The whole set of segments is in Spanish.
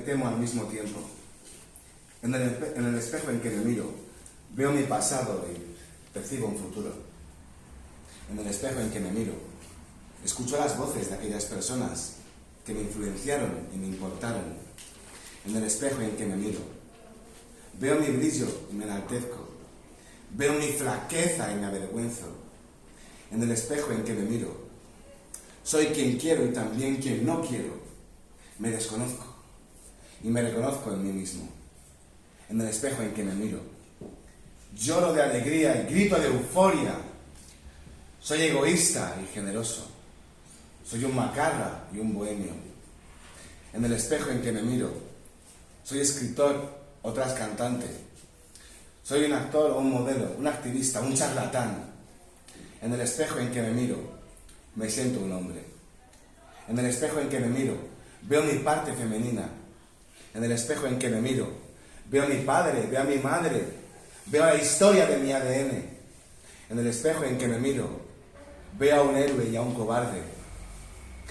temo al mismo tiempo. En el espejo en que me miro, veo mi pasado y percibo un futuro. En el espejo en que me miro, escucho las voces de aquellas personas que me influenciaron y me importaron. En el espejo en que me miro, veo mi brillo y me enaltezco. Veo mi flaqueza y me avergüenzo. En el espejo en que me miro, soy quien quiero y también quien no quiero. Me desconozco y me reconozco en mí mismo. En el espejo en que me miro, lloro de alegría y grito de euforia. Soy egoísta y generoso. Soy un macarra y un bohemio. En el espejo en que me miro, soy escritor o cantante. Soy un actor o un modelo, un activista, un charlatán. En el espejo en que me miro, me siento un hombre. En el espejo en que me miro, veo mi parte femenina. En el espejo en que me miro, veo a mi padre, veo a mi madre, veo la historia de mi ADN. En el espejo en que me miro, veo a un héroe y a un cobarde.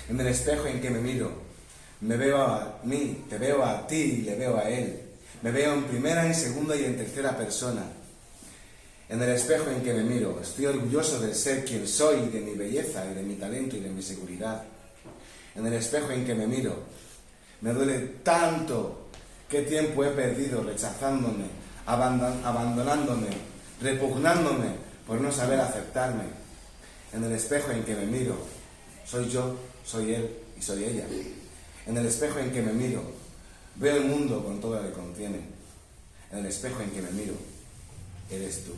En el espejo en que me miro, me veo a mí, te veo a ti y le veo a él. Me veo en primera, en segunda y en tercera persona. En el espejo en que me miro, estoy orgulloso de ser quien soy, de mi belleza y de mi talento y de mi seguridad. En el espejo en que me miro, me duele tanto qué tiempo he perdido rechazándome, abandonándome, repugnándome por no saber aceptarme. En el espejo en que me miro, soy yo, soy él y soy ella. En el espejo en que me miro, veo el mundo con todo lo que contiene. En el espejo en que me miro, eres tú.